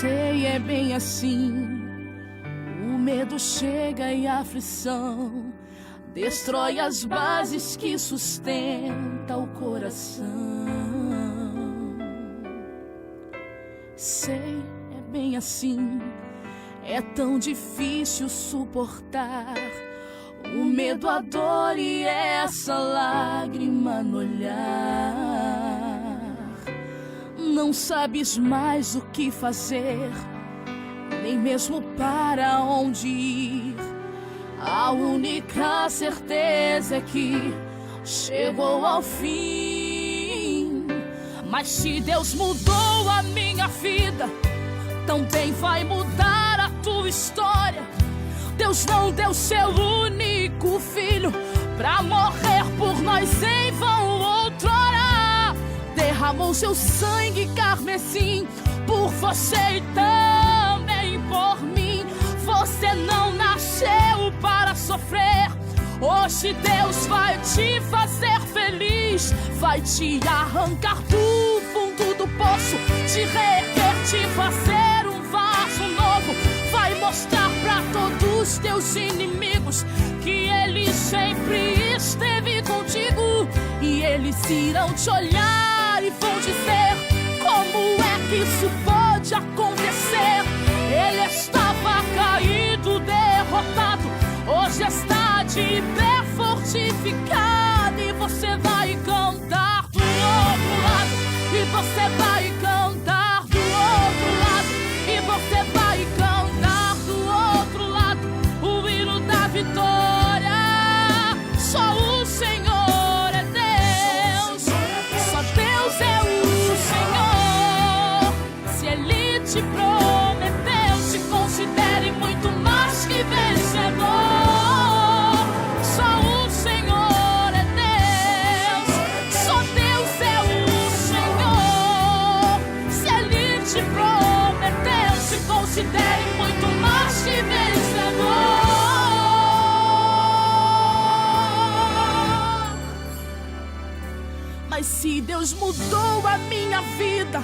sei, é bem assim. O medo chega e a aflição destrói as bases que sustentam o coração. Sei, é bem assim. É tão difícil suportar o medo, a dor e essa lágrima no olhar. Não sabes mais o que fazer, nem mesmo para onde ir. A única certeza é que chegou ao fim. Mas se Deus mudou a minha vida, também vai mudar a tua história. Deus não deu seu único filho pra morrer por nós em vão outrora. Derramou seu sangue carmesim por você e também por mim. Você não nasceu para sofrer. Hoje Deus vai te fazer feliz. Vai te arrancar do fundo do poço, te reerguer, te fazer um vaso novo. Vai mostrar pra todos os teus inimigos que Ele sempre esteve contigo. E eles irão te olhar e vão dizer: como é que isso pode acontecer? Ele estava caído, derrotado, hoje está de pé fortificado. E você vai cantar do outro lado, e você vai cantar do outro lado, e você vai cantar do outro lado o hino da vitória. Só o Senhor é Deus, só Deus é o Senhor. Se Ele te prometeu, se considere muito mais que vencedor. Só o Senhor é Deus, só Deus é o Senhor. Se Ele te prometeu, se considere muito mais que vencedor. Mas se Deus mudou a minha vida,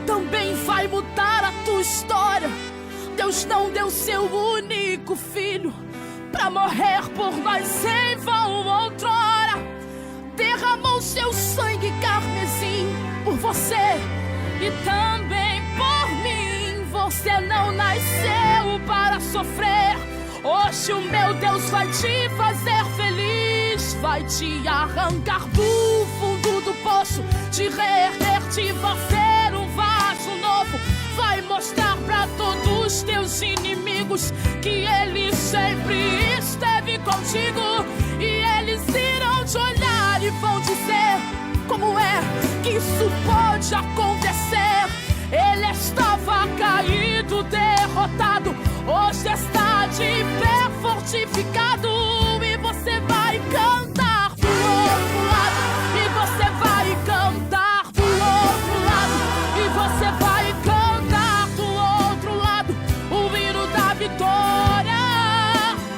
também vai mudar a tua história. Deus não deu seu único filho pra morrer por nós em vão outrora. Derramou seu sangue carmesim por você e também por mim. Você não nasceu para sofrer. Hoje o meu Deus vai te fazer feliz. Vai te arrancar do fundo do poço, te reerguer, te fazer um vaso novo. Vai mostrar pra todos os teus inimigos que Ele sempre esteve contigo. E eles irão te olhar e vão dizer: como é que isso pode acontecer? Ele estava caído, derrotado, hoje está de pé fortificado. E você vai cantar do outro lado, e você vai cantar do outro lado, e você vai cantar do outro lado o hino da vitória.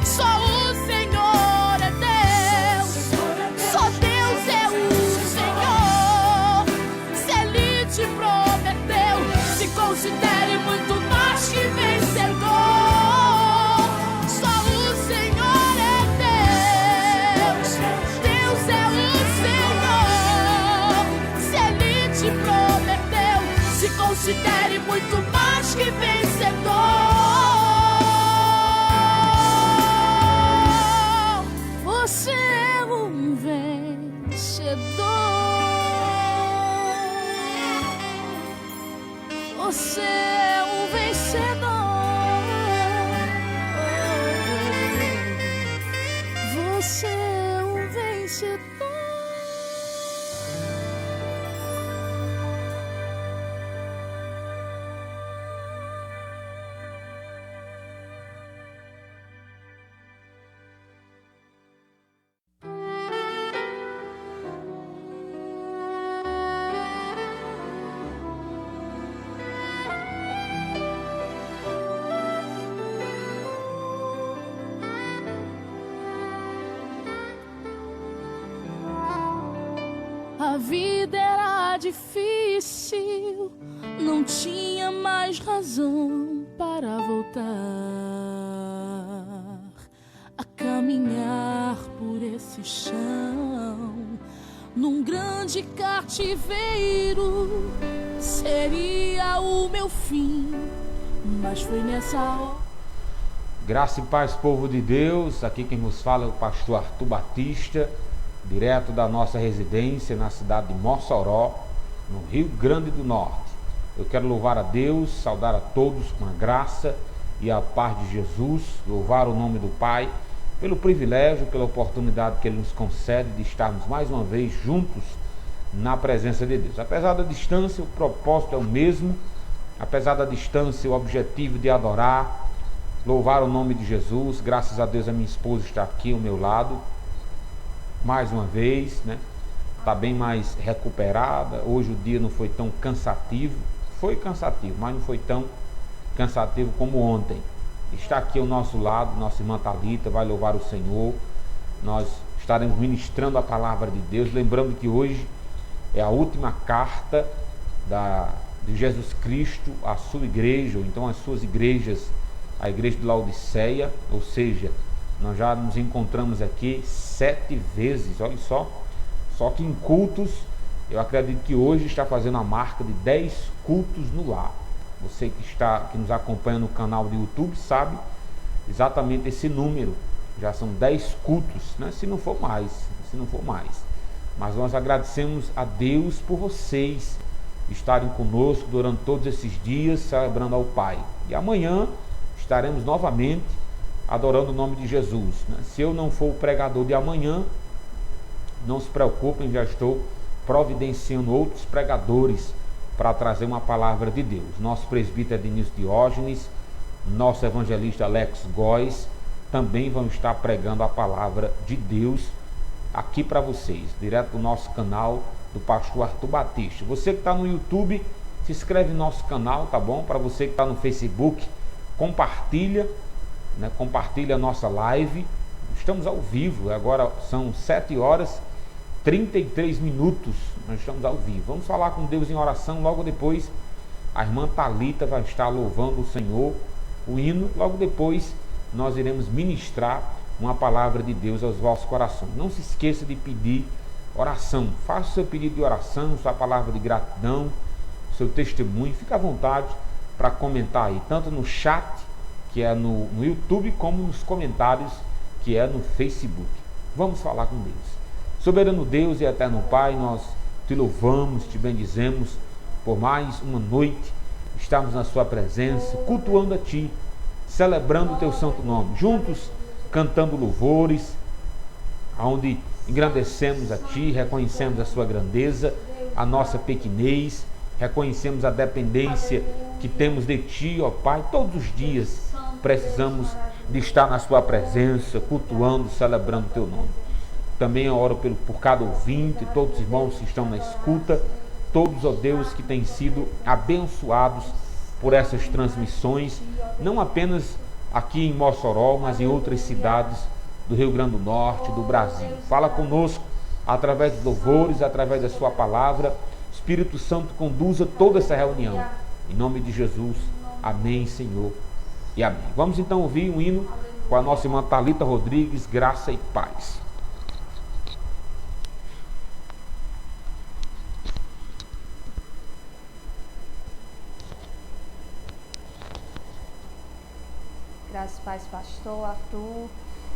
Só o Senhor é Deus, só Deus é o Senhor. Se Ele te prometeu, se considere muito mais que vencedor. Só o Senhor é Deus, Deus é o Senhor. Se Ele te prometeu, se considere muito mais que vencedor. Você é um vencedor. Você é um vencedor. Você é um vencedor. A vida era difícil, partiu, não tinha mais razão para voltar a caminhar por esse chão. Num grande cativeiro seria o meu fim, mas foi nessa hora. Graça e paz, povo de Deus. Aqui quem nos fala é o pastor Arthur Batista, direto da nossa residência na cidade de Mossoró, no Rio Grande do Norte. Eu quero louvar a Deus, saudar a todos com a graça e a paz de Jesus, louvar o nome do Pai pelo privilégio, pela oportunidade que Ele nos concede de estarmos mais uma vez juntos na presença de Deus. Apesar da distância, o propósito é o mesmo. Apesar da distância, o objetivo de adorar, louvar o nome de Jesus. Graças a Deus a minha esposa está aqui ao meu lado mais uma vez, né? Está bem mais recuperada. Hoje o dia não foi tão cansativo. Foi cansativo, mas não foi tão cansativo como ontem. Está aqui ao nosso lado, nossa irmã Thalita vai louvar o Senhor. Nós estaremos ministrando a palavra de Deus, lembrando que hoje é a última carta de Jesus Cristo à sua igreja, ou então às suas igrejas, a igreja de Laodiceia, ou seja, nós já nos encontramos aqui 7 vezes, olha só que em cultos, eu acredito que hoje está fazendo a marca de 10 cultos no lar. Você que nos acompanha no canal do YouTube sabe exatamente esse número, já são 10 cultos, né? Se não for mais, mas nós agradecemos a Deus por vocês estarem conosco durante todos esses dias, celebrando ao Pai, e amanhã estaremos novamente adorando o nome de Jesus, né? Se eu não for o pregador de amanhã, não se preocupem, já estou providenciando outros pregadores para trazer uma palavra de Deus. Nosso presbítero Denício Diógenes, nosso evangelista Alex Góes, também vão estar pregando a palavra de Deus aqui para vocês, direto do nosso canal do pastor Arthur Batista. Você que está no YouTube, se inscreve no nosso canal, tá bom? Para você que está no Facebook, compartilha, né? Compartilha a nossa live. Estamos ao vivo, agora são 7h33, nós estamos ao vivo. Vamos falar com Deus em oração. Logo depois a irmã Thalita vai estar louvando o Senhor, o hino. Logo depois nós iremos ministrar uma palavra de Deus aos vossos corações. Não se esqueça de pedir oração. Faça o seu pedido de oração, sua palavra de gratidão, seu testemunho. Fique à vontade para comentar aí, tanto no chat, que é no YouTube, como nos comentários, que é no Facebook. Vamos falar com Deus. Soberano Deus e eterno Pai, nós te louvamos, te bendizemos por mais uma noite, estamos na sua presença, cultuando a ti, celebrando o teu santo nome, juntos cantando louvores, onde engrandecemos a ti, reconhecemos a sua grandeza, a nossa pequenez, reconhecemos a dependência que temos de ti, ó Pai. Todos os dias precisamos de estar na sua presença, cultuando, celebrando o teu nome. Também eu oro por cada ouvinte, todos os irmãos que estão na escuta, todos, ó Deus, que têm sido abençoados por essas transmissões, não apenas aqui em Mossoró, mas em outras cidades do Rio Grande do Norte, do Brasil. Fala conosco através dos louvores, através da sua palavra. Espírito Santo, conduza toda essa reunião. Em nome de Jesus, amém, Senhor, e amém. Vamos então ouvir um hino com a nossa irmã Thalita Rodrigues, Graça e Paz. Graças a Paz, pastor Arthur,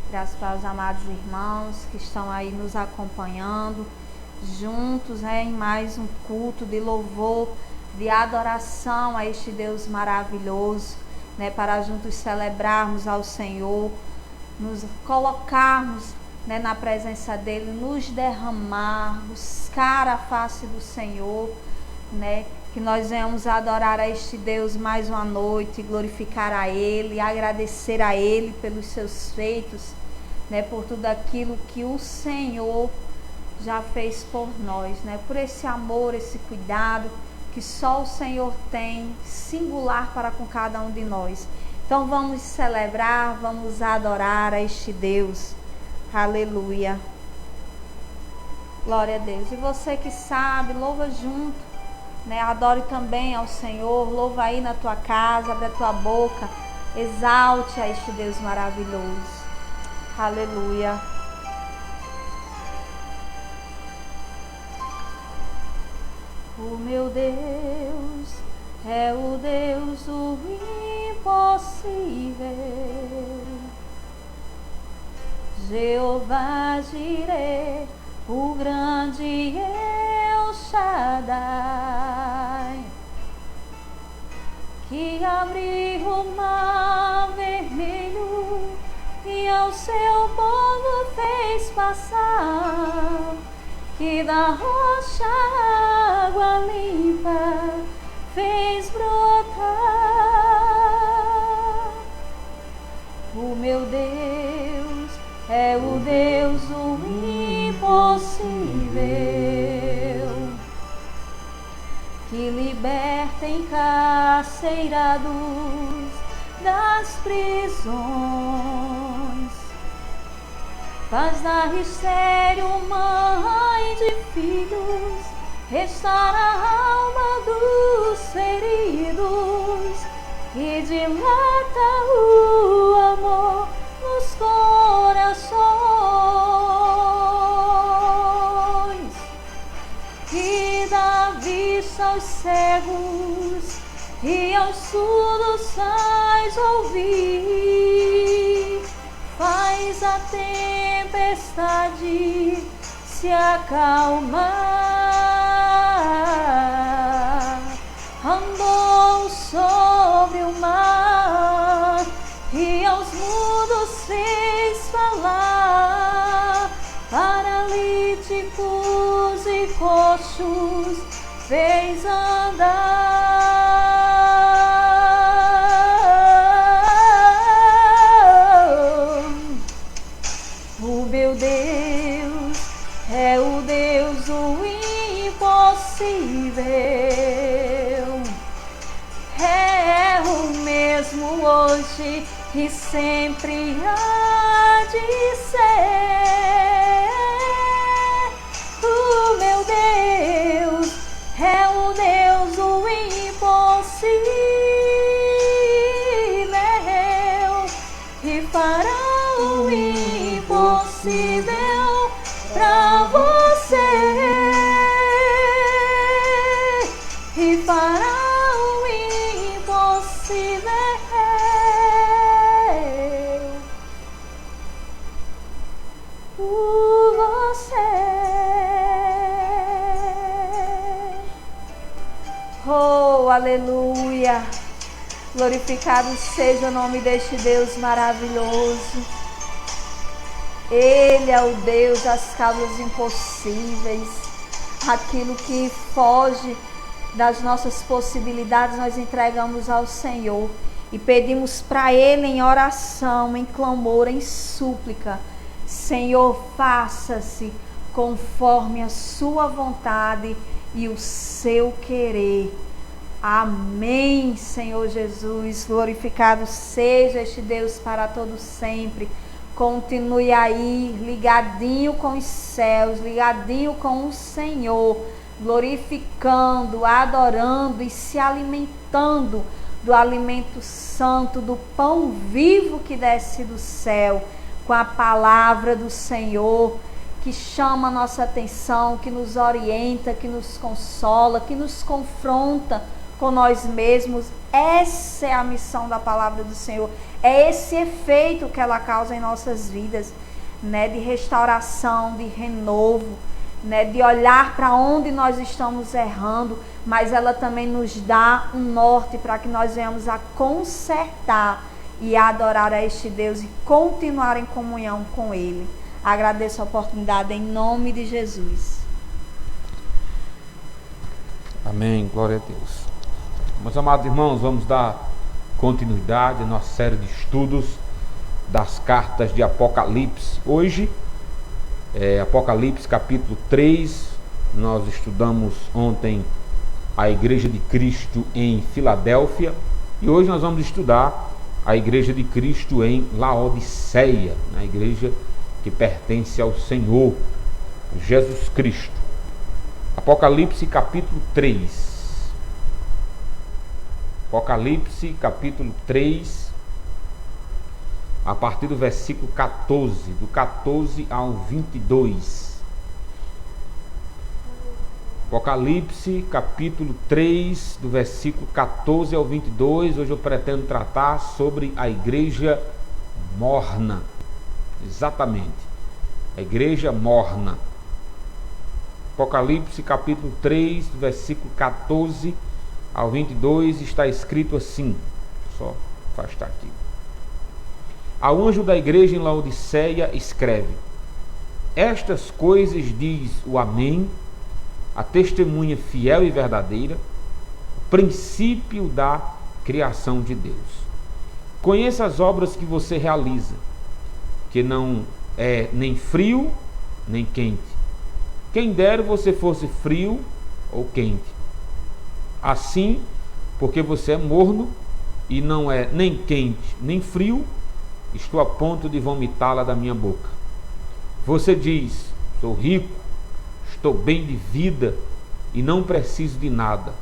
graças aos amados irmãos que estão aí nos acompanhando, juntos, em mais um culto de louvor, de adoração a este Deus maravilhoso, para juntos celebrarmos ao Senhor, nos colocarmos, na presença dele, nos derramar, buscar a face do Senhor, que nós venhamos adorar a este Deus mais uma noite, glorificar a Ele, agradecer a Ele pelos seus feitos, por tudo aquilo que o Senhor já fez por nós, por esse amor, esse cuidado que só o Senhor tem, singular para com cada um de nós. Então vamos celebrar, vamos adorar a este Deus. Aleluia. Glória a Deus. E você que sabe, louva junto. né? Adore também ao Senhor, louva aí na tua casa, abre a tua boca, exalte a este Deus maravilhoso. Aleluia. O meu Deus é o Deus do impossível, Jeová Jireh, o grande El Shaddai, que abriu o mar vermelho e ao seu povo fez passar, que da rocha água limpa fez brotar. O meu Deus é o Deus do impossível, que liberta encarcerados das prisões, faz dar estéril mãe de filhos, restaura a alma dos feridos e dilata o amor nos corações, que dá vista aos cegos e aos surdos faz ouvir, faz a tempestade se acalmar, andou sobre o mar e aos mudos fez falar, paralíticos e coxos fez andar. O meu Deus é o Deus do impossível, é o mesmo hoje e sempre há de ser. O meu Deus é o Deus do impossível e fará o impossível pra você, e fará o impossível por você. Oh, aleluia! Glorificado seja o nome deste Deus maravilhoso. Ele é o Deus das causas impossíveis. Aquilo que foge das nossas possibilidades, nós entregamos ao Senhor e pedimos para Ele em oração, em clamor, em súplica: Senhor, faça-se conforme a sua vontade e o seu querer. Amém, Senhor Jesus. Glorificado seja este Deus para todo sempre. Continue aí, ligadinho com os céus, ligadinho com o Senhor, glorificando, adorando e se alimentando do alimento santo, do pão vivo que desce do céu, com a palavra do Senhor, que chama a nossa atenção, que nos orienta, que nos consola, que nos confronta com nós mesmos. Essa é a missão da palavra do Senhor. É esse efeito que ela causa em nossas vidas, né? De restauração, de renovo, né? De olhar para onde nós estamos errando, mas ela também nos dá um norte para que nós venhamos a consertar e a adorar a este Deus e continuar em comunhão com Ele. Agradeço a oportunidade em nome de Jesus. Amém, glória a Deus. Meus amados irmãos, vamos dar continuidade à nossa série de estudos das cartas de Apocalipse. Hoje, Apocalipse capítulo 3, nós estudamos ontem a Igreja de Cristo em Filadélfia, e hoje nós vamos estudar a Igreja de Cristo em Laodiceia, a igreja que pertence ao Senhor Jesus Cristo. Apocalipse capítulo 3. Apocalipse, capítulo 3, a partir do versículo 14, do 14 ao 22. Apocalipse, capítulo 3, do versículo 14 ao 22. Hoje eu pretendo tratar sobre a igreja morna. Exatamente, a igreja morna. Apocalipse, capítulo 3, do versículo 14 ao 22, está escrito assim. Só afastar aqui. Ao anjo da igreja em Laodiceia escreve: estas coisas diz o Amém, a testemunha fiel e verdadeira, o princípio da criação de Deus. Conheça as obras que você realiza, que não é nem frio nem quente. Quem dera você fosse frio ou quente. Assim, porque você é morno e não é nem quente nem frio, estou a ponto de vomitá-la da minha boca. Você diz: sou rico, estou bem de vida e não preciso de nada.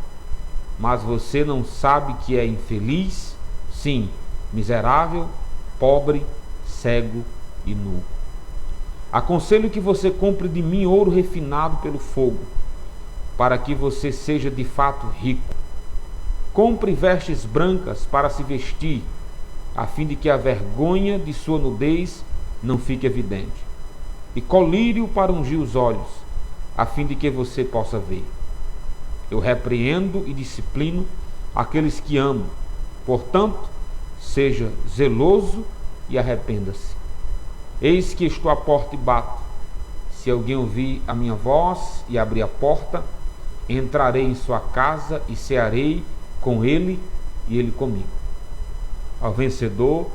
Mas você não sabe que é infeliz, sim, miserável, pobre, cego e nu. Aconselho que você compre de mim ouro refinado pelo fogo, para que você seja de fato rico. Compre vestes brancas para se vestir, a fim de que a vergonha de sua nudez não fique evidente. E colírio para ungir os olhos, a fim de que você possa ver. Eu repreendo e disciplino aqueles que amo. Portanto, seja zeloso e arrependa-se. Eis que estou à porta e bato. Se alguém ouvir a minha voz e abrir a porta, entrarei em sua casa e cearei com ele e ele comigo. Ao vencedor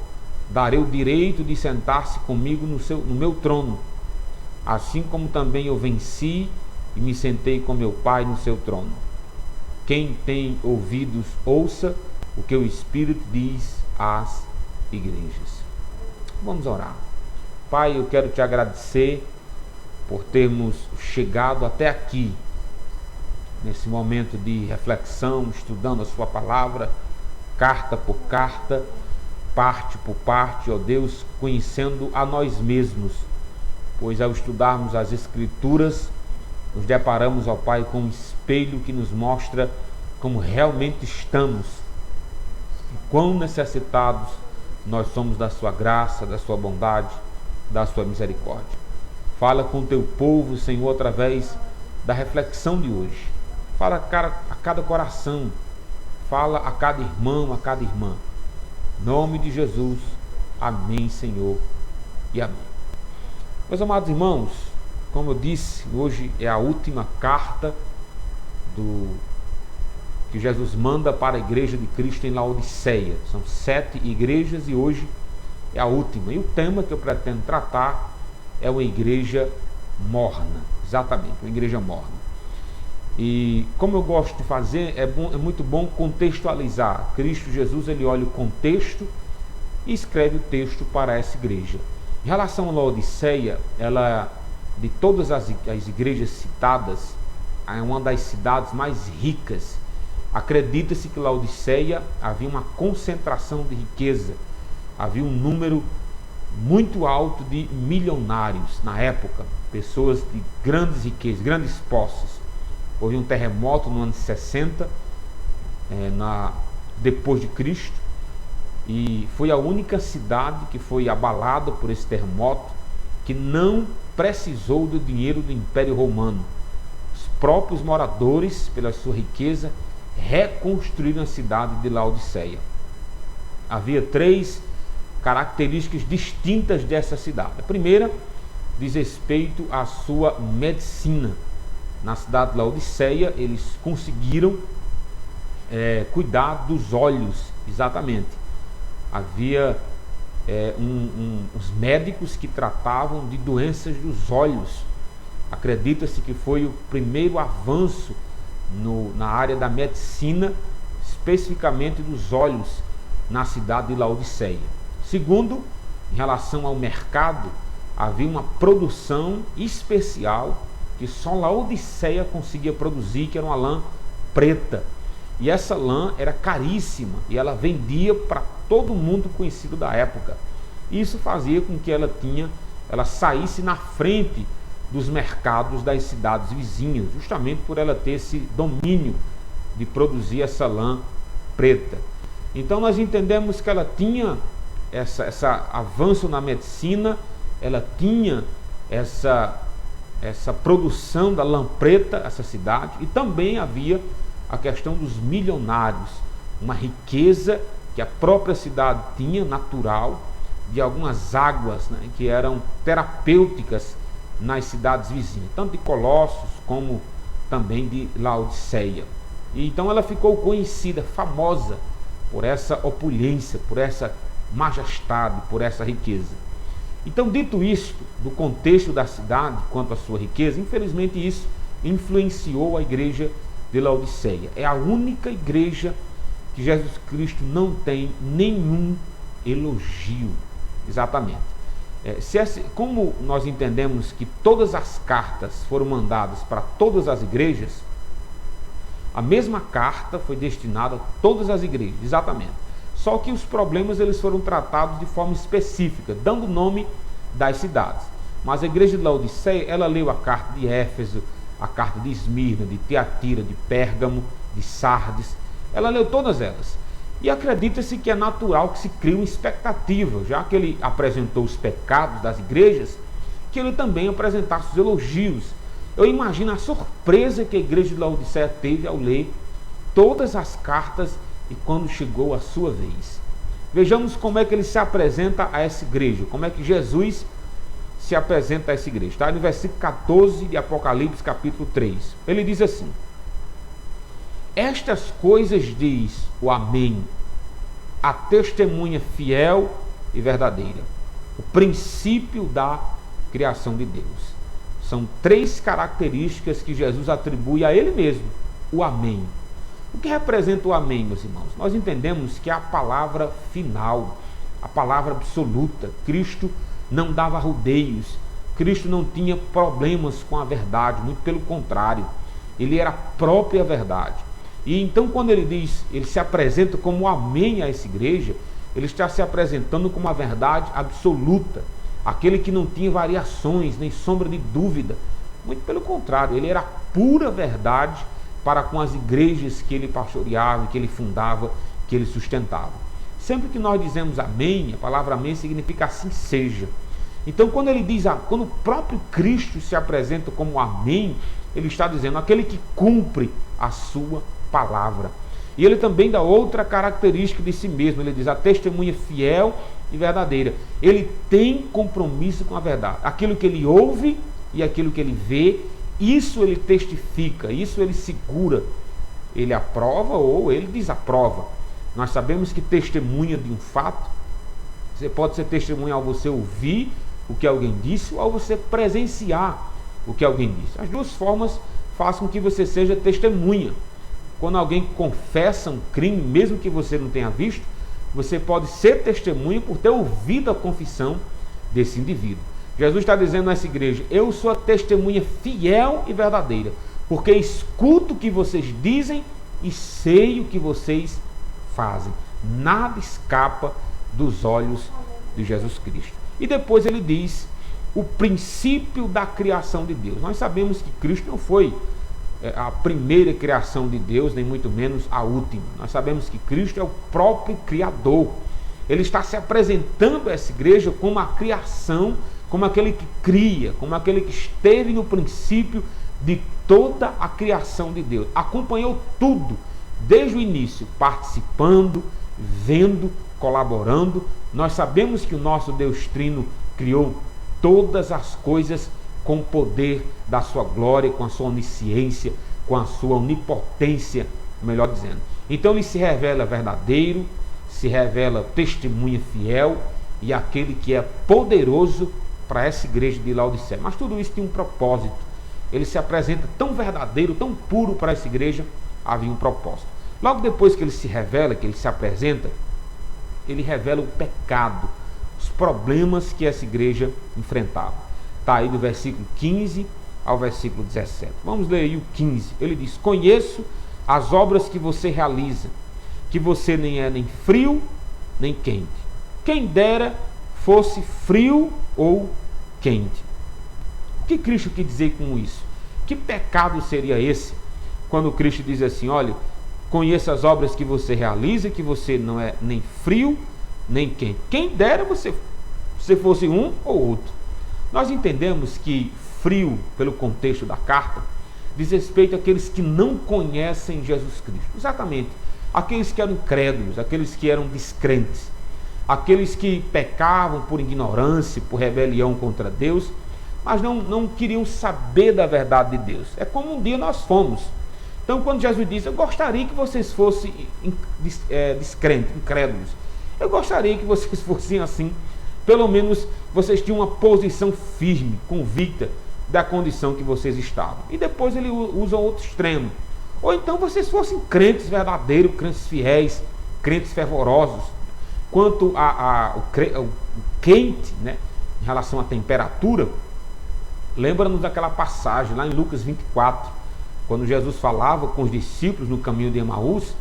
darei o direito de sentar-se comigo no meu trono, assim como também eu venci e me sentei com meu Pai no seu trono. Quem tem ouvidos, ouça o que o Espírito diz às igrejas. Vamos orar. Pai, eu quero te agradecer por termos chegado até aqui, nesse momento de reflexão, estudando a sua palavra, carta por carta, parte por parte, ó Deus, conhecendo a nós mesmos, pois ao estudarmos as Escrituras, nos deparamos, ó Pai, com um espelho que nos mostra como realmente estamos e quão necessitados nós somos da sua graça, da sua bondade, da sua misericórdia. Fala com o teu povo, Senhor, através da reflexão de hoje. Fala a cada coração, fala a cada irmão, a cada irmã. Em nome de Jesus, amém, Senhor, e amém. Meus amados irmãos, como eu disse, hoje é a última carta que Jesus manda para a igreja de Cristo em Laodiceia. São 7 igrejas e hoje é a última. E o tema que eu pretendo tratar é uma igreja morna. Exatamente, uma igreja morna. E como eu gosto de fazer, é muito bom contextualizar. Cristo Jesus, ele olha o contexto e escreve o texto para essa igreja. Em relação a Laodiceia, ela, de todas as igrejas citadas, é uma das cidades mais ricas. Acredita-se que Laodiceia havia uma concentração de riqueza, havia um número muito alto de milionários na época, pessoas de grandes riquezas, grandes posses. Houve um terremoto no ano 60, depois de Cristo, e foi a única cidade que foi abalada por esse terremoto que não precisou do dinheiro do Império Romano. Os próprios moradores, pela sua riqueza, reconstruíram a cidade de Laodiceia. Havia 3 características distintas dessa cidade. A primeira diz respeito à sua medicina. Na cidade de Laodiceia, eles conseguiram cuidar dos olhos, exatamente. Havia os médicos que tratavam de doenças dos olhos. Acredita-se que foi o primeiro avanço na área da medicina, especificamente dos olhos, na cidade de Laodiceia. Segundo, em relação ao mercado, havia uma produção especial que só Laodiceia conseguia produzir, que era uma lã preta. E essa lã era caríssima e ela vendia para todo mundo conhecido da época. Isso fazia com que ela saísse na frente dos mercados das cidades vizinhas, justamente por ela ter esse domínio de produzir essa lã preta. Então nós entendemos que ela tinha essa avanço na medicina, ela tinha essa produção da lã preta, essa cidade, e também havia a questão dos milionários, uma riqueza que a própria cidade tinha, natural, de algumas águas, né, que eram terapêuticas nas cidades vizinhas, tanto de Colossos como também de Laodiceia. E então ela ficou conhecida, famosa por essa opulência, por essa majestade, por essa riqueza. Então, dito isto, do contexto da cidade quanto à sua riqueza, infelizmente isso influenciou a igreja de Laodiceia. É a única igreja que Jesus Cristo não tem nenhum elogio. Exatamente. Como nós entendemos que todas as cartas foram mandadas para todas as igrejas, a mesma carta foi destinada a todas as igrejas, exatamente. Só que os problemas eles foram tratados de forma específica, dando nome das cidades. Mas a igreja de Laodiceia, ela leu a carta de Éfeso, a carta de Esmirna, de Tiatira, de Pérgamo, de Sardes. Ela leu todas elas. E acredita-se que é natural que se crie uma expectativa, já que ele apresentou os pecados das igrejas, que ele também apresentasse os elogios. Eu imagino a surpresa que a igreja de Laodiceia teve ao ler todas as cartas e quando chegou a sua vez. Vejamos como é que ele se apresenta a essa igreja, como é que Jesus se apresenta a essa igreja. Está no versículo 14 de Apocalipse, capítulo 3. Ele diz assim: estas coisas diz o Amém, a testemunha fiel e verdadeira, o princípio da criação de Deus. São 3 características que Jesus atribui a ele mesmo, o Amém. O que representa o Amém, meus irmãos? Nós entendemos que é a palavra final, a palavra absoluta. Cristo não dava rodeios, Cristo não tinha problemas com a verdade, muito pelo contrário, ele era a própria verdade. E então quando ele diz, ele se apresenta como Amém a essa igreja, ele está se apresentando como a verdade absoluta, aquele que não tinha variações, nem sombra de dúvida. Muito pelo contrário, ele era a pura verdade para com as igrejas que ele pastoreava, que ele fundava, que ele sustentava. Sempre que nós dizemos Amém, a palavra Amém significa assim seja. Então quando ele diz, quando o próprio Cristo se apresenta como Amém, ele está dizendo aquele que cumpre a sua palavra. E ele também dá outra característica de si mesmo, ele diz a testemunha fiel e verdadeira. Ele tem compromisso com a verdade. Aquilo que ele ouve e aquilo que ele vê, isso ele testifica, isso ele segura. Ele aprova ou ele desaprova. Nós sabemos que testemunha de um fato, você pode ser testemunha ao você ouvir o que alguém disse ou ao você presenciar o que alguém disse. As duas formas fazem com que você seja testemunha. Quando alguém confessa um crime, mesmo que você não tenha visto, você pode ser testemunha por ter ouvido a confissão desse indivíduo. Jesus está dizendo nessa igreja: eu sou a testemunha fiel e verdadeira, porque escuto o que vocês dizem e sei o que vocês fazem. Nada escapa dos olhos de Jesus Cristo. E depois ele diz o princípio da criação de Deus. Nós sabemos que Cristo não foi a primeira criação de Deus, nem muito menos a última. Nós sabemos que Cristo é o próprio Criador. Ele está se apresentando a essa igreja como a criação, como aquele que cria, como aquele que esteve no princípio de toda a criação de Deus. Acompanhou tudo, desde o início, participando, vendo, colaborando. Nós sabemos que o nosso Deus Trino criou todas as coisas com o poder da sua glória, com a sua onisciência, com a sua onipotência, melhor dizendo. Então ele se revela verdadeiro, se revela testemunha fiel e aquele que é poderoso para essa igreja de Laodiceia. Mas tudo isso tem um propósito. Ele se apresenta tão verdadeiro, tão puro para essa igreja, havia um propósito. Logo depois que ele se revela, que ele se apresenta, ele revela o pecado, os problemas que essa igreja enfrentava. Está aí do versículo 15 ao versículo 17. Vamos ler aí o 15. Ele diz: conheço as obras que você realiza, que você nem é nem frio, nem quente. Quem dera fosse frio ou quente. O que Cristo quis dizer com isso? Que pecado seria esse? Quando Cristo diz assim, olha, conheça as obras que você realiza, que você não é nem frio, nem quente. Quem dera você fosse um ou outro. Nós entendemos que frio, pelo contexto da carta, diz respeito àqueles que não conhecem Jesus Cristo. Exatamente. Aqueles que eram incrédulos, aqueles que eram descrentes, aqueles que pecavam por ignorância, por rebelião contra Deus, mas não queriam saber da verdade de Deus. É como um dia nós fomos. Então, quando Jesus diz, eu gostaria que vocês fossem descrentes, incrédulos, eu gostaria que vocês fossem assim, pelo menos vocês tinham uma posição firme, convicta da condição que vocês estavam. E depois ele usa outro extremo. Ou então vocês fossem crentes verdadeiros, crentes fiéis, crentes fervorosos. Quanto ao quente, né, em relação à temperatura, lembra-nos daquela passagem lá em Lucas 24, quando Jesus falava com os discípulos no caminho de Emaús.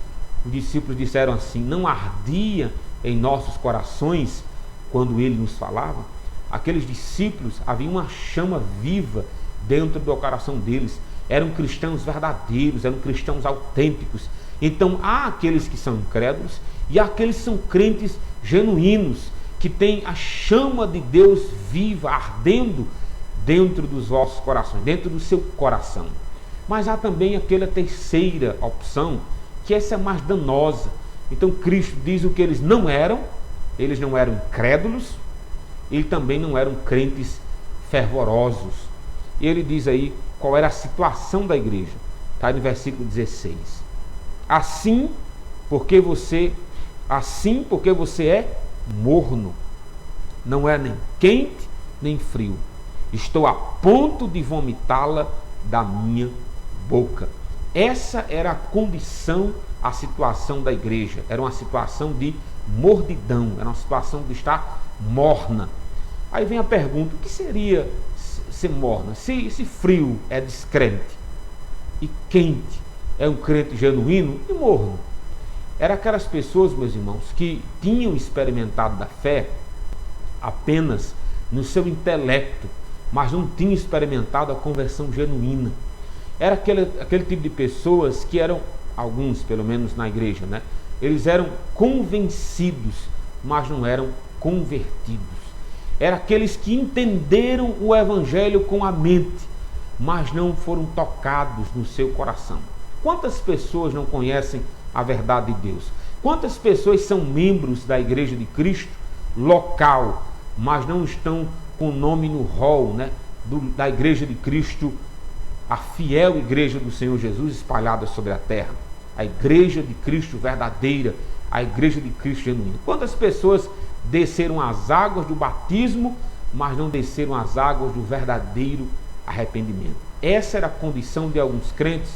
Os discípulos disseram assim, não ardia em nossos corações quando ele nos falava? Aqueles discípulos, havia uma chama viva dentro do coração deles. Eram cristãos verdadeiros, eram cristãos autênticos. Então há aqueles que são incrédulos e há aqueles que são crentes genuínos, que têm a chama de Deus viva, ardendo dentro dos vossos corações, dentro do seu coração. Mas há também aquela terceira opção, que essa é mais danosa. Então Cristo diz o que eles não eram incrédulos, e também não eram crentes fervorosos. E ele diz aí qual era a situação da igreja. Está no versículo 16. Assim porque você é morno, não é nem quente nem frio. Estou a ponto de vomitá-la da minha boca. Essa era a condição, a situação da igreja. Era uma situação de mordidão, era uma situação de estar morna. Aí vem a pergunta, o que seria ser morna? Se frio é descrente e quente é um crente genuíno, e morno? Era aquelas pessoas, meus irmãos, que tinham experimentado da fé apenas no seu intelecto, mas não tinham experimentado a conversão genuína. Era aquele tipo de pessoas que eram, alguns pelo menos na igreja, né? Eles eram convencidos, mas não eram convertidos. Eram aqueles que entenderam o evangelho com a mente, mas não foram tocados no seu coração. Quantas pessoas não conhecem a verdade de Deus? Quantas pessoas são membros da Igreja de Cristo local, mas não estão com o nome no rol, né, da Igreja de Cristo, a fiel Igreja do Senhor Jesus espalhada sobre a terra, a Igreja de Cristo verdadeira, a Igreja de Cristo genuína? Quantas pessoas desceram as águas do batismo, mas não desceram as águas do verdadeiro arrependimento? Essa era a condição de alguns crentes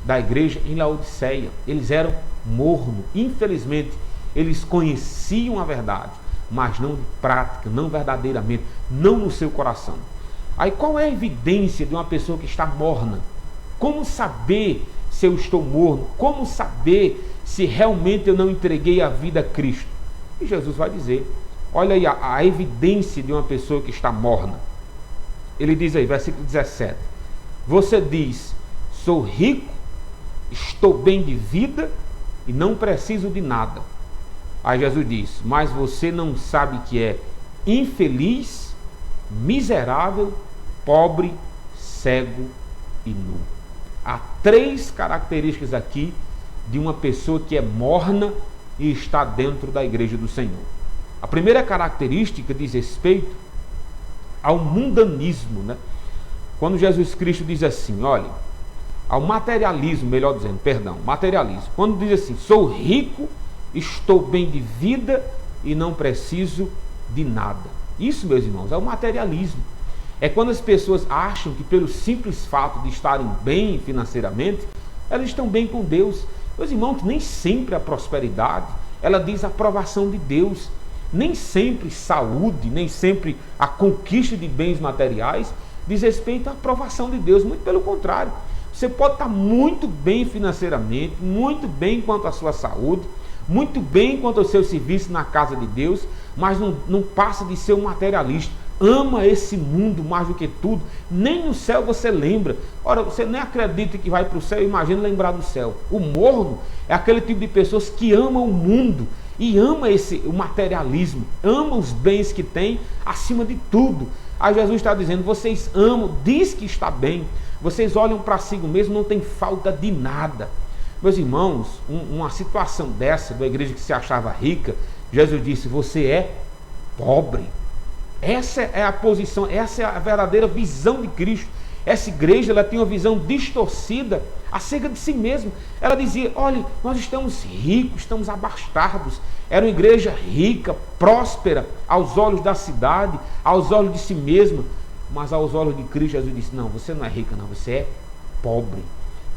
da igreja em Laodiceia. Eles eram mornos. Infelizmente, eles conheciam a verdade, mas não de prática, não verdadeiramente, não no seu coração. Aí qual é a evidência de uma pessoa que está morna? Como saber se eu estou morno? Como saber se realmente eu não entreguei a vida a Cristo? E Jesus vai dizer, olha aí a evidência de uma pessoa que está morna. Ele diz aí, versículo 17, você diz, sou rico, estou bem de vida e não preciso de nada. Aí Jesus diz, mas você não sabe que é infeliz, miserável, pobre, cego e nu. Há 3 características aqui de uma pessoa que é morna e está dentro da igreja do Senhor. A primeira característica diz respeito ao mundanismo, né? Quando Jesus Cristo diz assim, olha, ao materialismo, melhor dizendo, materialismo. Quando diz assim, sou rico, estou bem de vida e não preciso de nada. Isso, meus irmãos, é o materialismo. É quando as pessoas acham que pelo simples fato de estarem bem financeiramente, elas estão bem com Deus. Meus irmãos, nem sempre a prosperidade, ela diz a aprovação de Deus. Nem sempre saúde, nem sempre a conquista de bens materiais diz respeito à aprovação de Deus. Muito pelo contrário. Você pode estar muito bem financeiramente, muito bem quanto à sua saúde, muito bem quanto ao seu serviço na casa de Deus, mas não passa de ser um materialista. Ama esse mundo mais do que tudo. Nem no céu você lembra. Ora, você nem acredita que vai para o céu, imagina lembrar do céu. O morno é aquele tipo de pessoas que amam o mundo e ama o materialismo, ama os bens que tem acima de tudo. Aí Jesus está dizendo, vocês amam, diz que está bem, vocês olham para si mesmo, não tem falta de nada. Meus irmãos, uma situação dessa, da igreja que se achava rica, Jesus disse, você é pobre. Essa é a posição, essa é a verdadeira visão de Cristo. Essa igreja, ela tem uma visão distorcida acerca de si mesma. Ela dizia, olha, nós estamos ricos, estamos abastados. Era uma igreja rica, próspera, aos olhos da cidade, aos olhos de si mesma. Mas aos olhos de Cristo, Jesus disse, não, você não é rica não, você é pobre.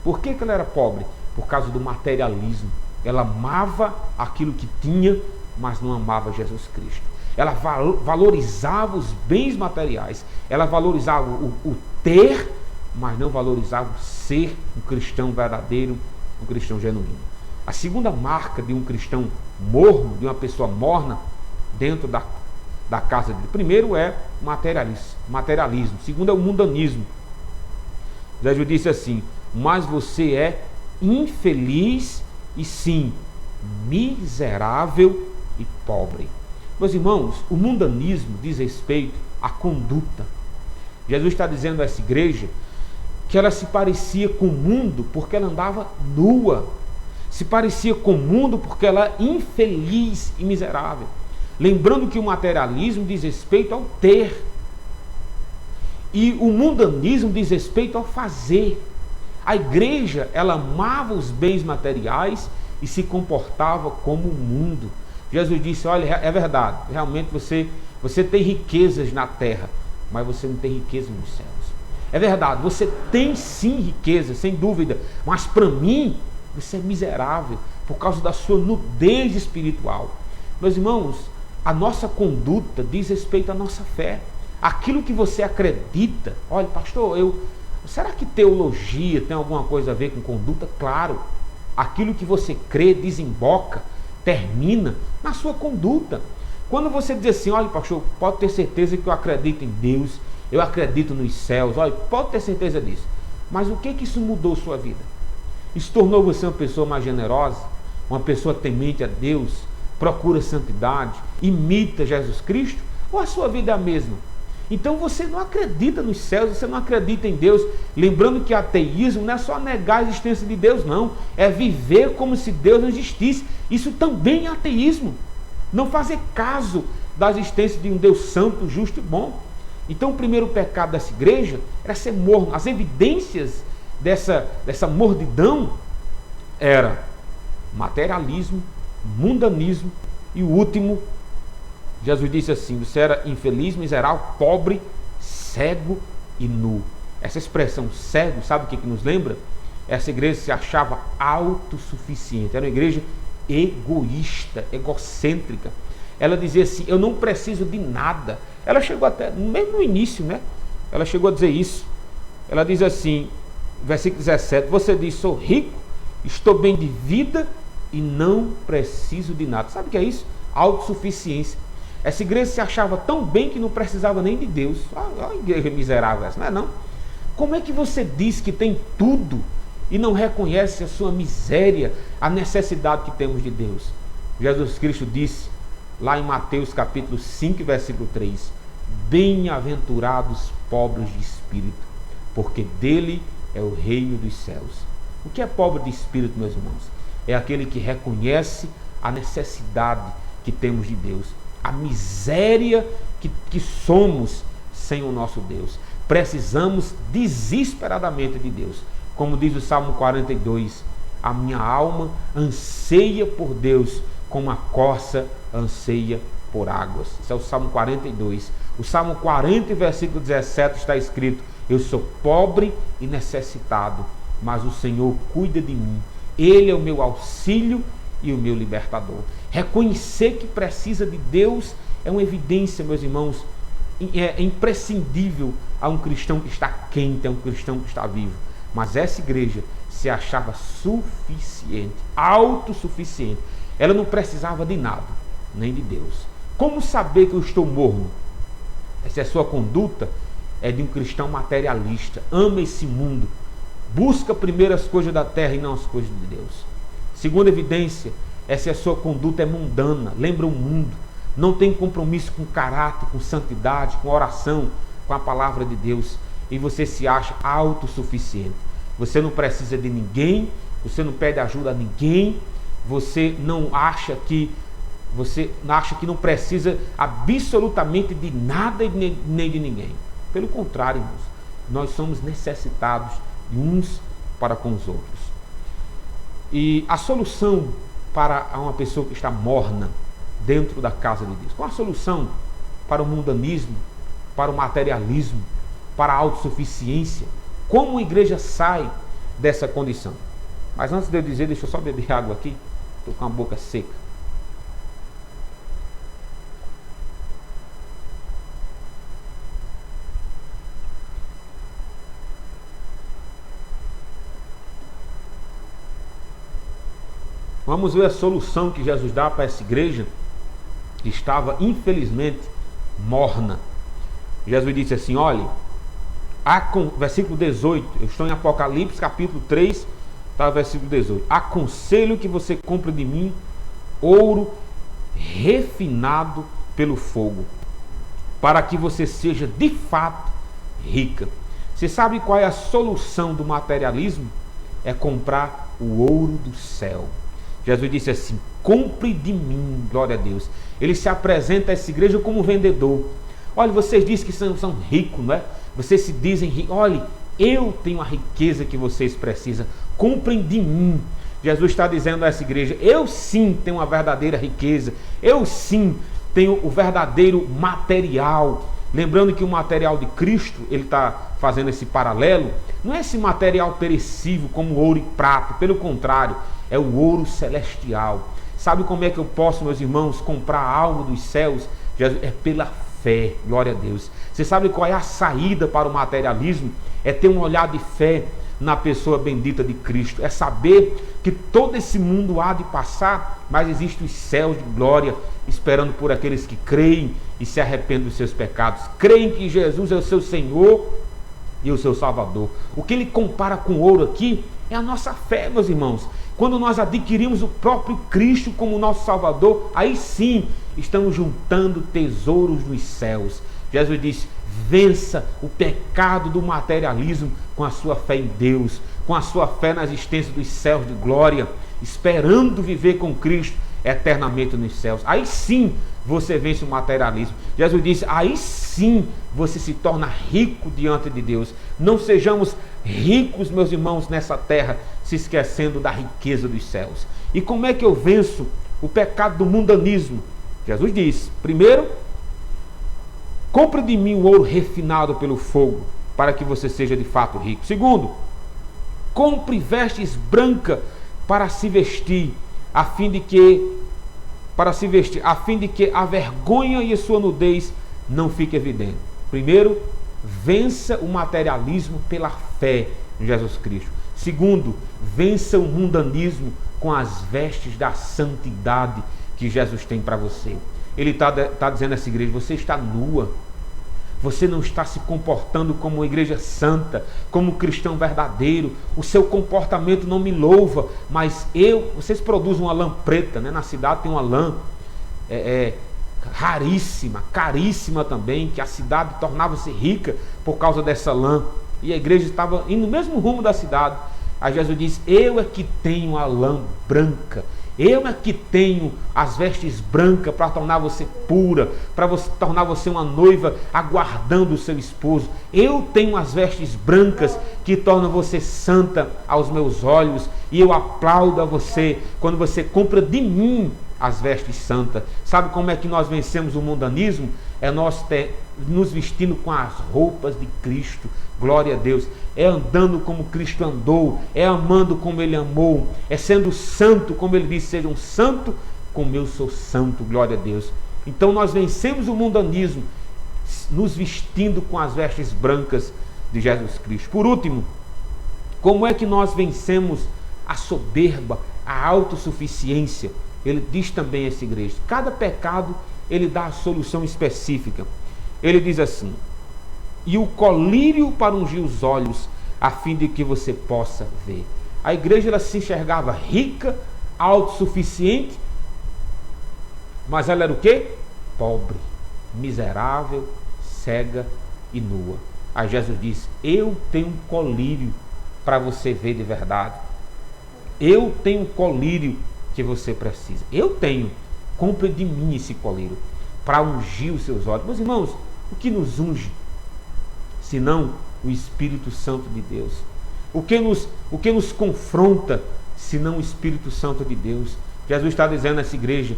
Por que ela era pobre? Por causa do materialismo. Ela amava aquilo que tinha, mas não amava Jesus Cristo. Ela valorizava os bens materiais, ela valorizava o ter, mas não valorizava o ser um cristão verdadeiro, um cristão genuíno. A segunda marca de um cristão morno, de uma pessoa morna, dentro da casa dele, primeiro é materialismo, segundo é o mundanismo. Jesus disse assim, mas você é infeliz e sim, miserável e pobre. Meus irmãos, o mundanismo diz respeito à conduta. Jesus está dizendo a essa igreja que ela se parecia com o mundo porque ela andava nua, se parecia com o mundo porque ela é infeliz e miserável. Lembrando que o materialismo diz respeito ao ter e o mundanismo diz respeito ao fazer. A igreja, ela amava os bens materiais e se comportava como o mundo. Jesus disse, olha, é verdade, realmente você tem riquezas na terra, mas você não tem riqueza nos céus. É verdade, você tem sim riqueza, sem dúvida, mas para mim, você é miserável, por causa da sua nudez espiritual. Meus irmãos, a nossa conduta diz respeito à nossa fé. Aquilo que você acredita, olha, pastor, será que teologia tem alguma coisa a ver com conduta? Claro, aquilo que você crê desemboca, termina na sua conduta. Quando você diz assim, olha pastor, pode ter certeza que eu acredito em Deus, eu acredito nos céus, olha, pode ter certeza disso, mas o que isso mudou sua vida? Isso tornou você uma pessoa mais generosa, uma pessoa temente a Deus, procura santidade, imita Jesus Cristo, ou a sua vida é a mesma? Então você não acredita nos céus, você não acredita em Deus. Lembrando que ateísmo não é só negar a existência de Deus, não. É viver como se Deus não existisse. Isso também é ateísmo. Não fazer caso da existência de um Deus santo, justo e bom. Então o primeiro pecado dessa igreja era ser morno. As evidências dessa mordidão era materialismo, mundanismo e o último, Jesus disse assim, você era infeliz, miserável, pobre, cego e nu. Essa expressão cego, sabe o que nos lembra? Essa igreja se achava autossuficiente, era uma igreja egoísta, egocêntrica. Ela dizia assim, eu não preciso de nada. Ela chegou até, mesmo no início, né? Ela chegou a dizer isso. Ela diz assim, versículo 17, você diz, sou rico, estou bem de vida e não preciso de nada. Sabe o que é isso? Autossuficiência. Essa igreja se achava tão bem que não precisava nem de Deus. Olha a igreja miserável essa, não é não? Como é que você diz que tem tudo e não reconhece a sua miséria, a necessidade que temos de Deus? Jesus Cristo disse, lá em Mateus capítulo 5, versículo 3, bem-aventurados pobres de espírito, porque dele é o reino dos céus. O que é pobre de espírito, meus irmãos? É aquele que reconhece a necessidade que temos de Deus, a miséria que somos sem o nosso Deus. Precisamos desesperadamente de Deus. Como diz o Salmo 42, a minha alma anseia por Deus, como a corça anseia por águas. Isso é o Salmo 42. O Salmo 40, versículo 17 está escrito, eu sou pobre e necessitado, mas o Senhor cuida de mim. Ele é o meu auxílio e o meu libertador. Reconhecer que precisa de Deus é uma evidência, meus irmãos, é imprescindível a um cristão que está quente, a um cristão que está vivo. Mas essa igreja se achava suficiente, autossuficiente. Ela não precisava de nada, nem de Deus. Como saber que eu estou morno? Essa é a sua conduta, é de um cristão materialista. Ama esse mundo. Busca primeiro as coisas da terra e não as coisas de Deus. Segunda evidência, essa é a sua conduta é mundana. Lembra o mundo. Não tem compromisso com caráter, com santidade, com oração, com a palavra de Deus. E você se acha autossuficiente. Você não precisa de ninguém, você não pede ajuda a ninguém, você acha que não precisa absolutamente de nada nem de ninguém. Pelo contrário, irmãos, nós somos necessitados de uns para com os outros. E a solução para uma pessoa que está morna dentro da casa de Deus, qual a solução para o mundanismo, para o materialismo, para a autossuficiência? Como a igreja sai dessa condição? Mas antes de eu dizer, deixa eu só beber água aqui. Estou com a boca seca. Vamos ver a solução que Jesus dá para essa igreja que estava, infelizmente, morna. Jesus disse assim, olhe, versículo 18, eu estou em Apocalipse capítulo 3, tá, versículo 18. Aconselho que você compre de mim ouro refinado pelo fogo, para que você seja de fato rica. Você sabe qual é a solução do materialismo? É comprar o ouro do céu. Jesus disse assim, compre de mim, glória a Deus. Ele se apresenta a essa igreja como vendedor. Olha, vocês dizem que são ricos, não é? Vocês se dizem ricos. Olha, eu tenho a riqueza que vocês precisam. Comprem de mim. Jesus está dizendo a essa igreja, eu sim tenho uma verdadeira riqueza. Eu sim tenho o verdadeiro material. Lembrando que o material de Cristo, ele está fazendo esse paralelo, não é esse material perecível como ouro e prata. Pelo contrário, é o ouro celestial. Sabe como é que eu posso, meus irmãos, comprar a alma dos céus? Jesus, é pela fé, glória a Deus. Você sabe qual é a saída para o materialismo? É ter um olhar de fé na pessoa bendita de Cristo. É saber que todo esse mundo há de passar, mas existem os céus de glória esperando por aqueles que creem e se arrependem dos seus pecados. Creem que Jesus é o seu Senhor e o seu Salvador. O que ele compara com ouro aqui é a nossa fé, meus irmãos. Quando nós adquirimos o próprio Cristo como nosso Salvador, aí sim estamos juntando tesouros nos céus. Jesus disse, vença o pecado do materialismo com a sua fé em Deus, com a sua fé na existência dos céus de glória, esperando viver com Cristo eternamente nos céus. Aí sim você vence o materialismo. Jesus disse, aí sim você se torna rico diante de Deus. Não sejamos ricos, meus irmãos, nessa terra, se esquecendo da riqueza dos céus. E como é que eu venço o pecado do mundanismo? Jesus disse, primeiro, compre de mim o ouro refinado pelo fogo, para que você seja de fato rico. Segundo, compre vestes brancas para se vestir, a fim de que a vergonha e a sua nudez não fique evidente. Primeiro, vença o materialismo pela fé em Jesus Cristo. Segundo, vença o mundanismo com as vestes da santidade que Jesus tem para você. Ele está dizendo a essa igreja, você está nua. Você não está se comportando como uma igreja santa, como um cristão verdadeiro. O seu comportamento não me louva, mas vocês produzem uma lã preta, né? Na cidade tem uma lã raríssima, caríssima também, que a cidade tornava-se rica por causa dessa lã. E a igreja estava indo no mesmo rumo da cidade. Aí Jesus diz, eu é que tenho a lã branca. Eu é que tenho as vestes brancas para tornar você pura, para tornar você uma noiva aguardando o seu esposo. Eu tenho as vestes brancas que tornam você santa aos meus olhos, e eu aplaudo a você quando você compra de mim as vestes santas. Sabe como é que nós vencemos o mundanismo? É nós nos vestindo com as roupas de Cristo. Glória a Deus. É andando como Cristo andou, é amando como Ele amou, é sendo santo como Ele disse, sejam santo como eu sou santo. Glória a Deus. Então nós vencemos o mundanismo nos vestindo com as vestes brancas de Jesus Cristo. Por último, Como é que nós vencemos a soberba, a autossuficiência? Ele diz também a essa igreja. Cada pecado, ele dá a solução específica. Ele diz assim: e o colírio para ungir os olhos, a fim de que você possa ver. A igreja, ela se enxergava rica, autossuficiente, mas ela era o quê? Pobre, miserável, cega e nua. Aí Jesus diz: eu tenho um colírio para você ver de verdade. Eu tenho um colírio que você precisa. Eu tenho. Compre de mim esse colírio para ungir os seus olhos. Meus irmãos, o que nos unge? Senão o Espírito Santo de Deus. O que nos confronta, senão o Espírito Santo de Deus? Jesus está dizendo nessa igreja: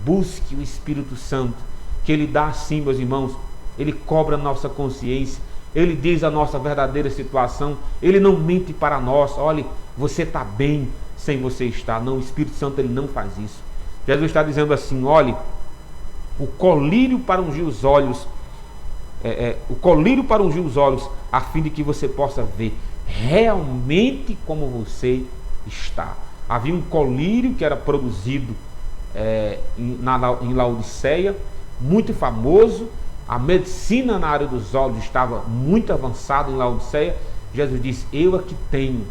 busque o Espírito Santo, que Ele dá assim, meus irmãos. Ele cobra a nossa consciência, Ele diz a nossa verdadeira situação, Ele não mente para nós: olhe, você está bem sem você estar. Não, o Espírito Santo, Ele não faz isso. Jesus está dizendo assim: olhe, o colírio para ungir os olhos, o colírio para ungir os olhos, a fim de que você possa ver realmente como você está. Havia um colírio que era produzido em Laodiceia, muito famoso. A medicina na área dos olhos estava muito avançada em Laodiceia. Jesus disse: eu aqui tenho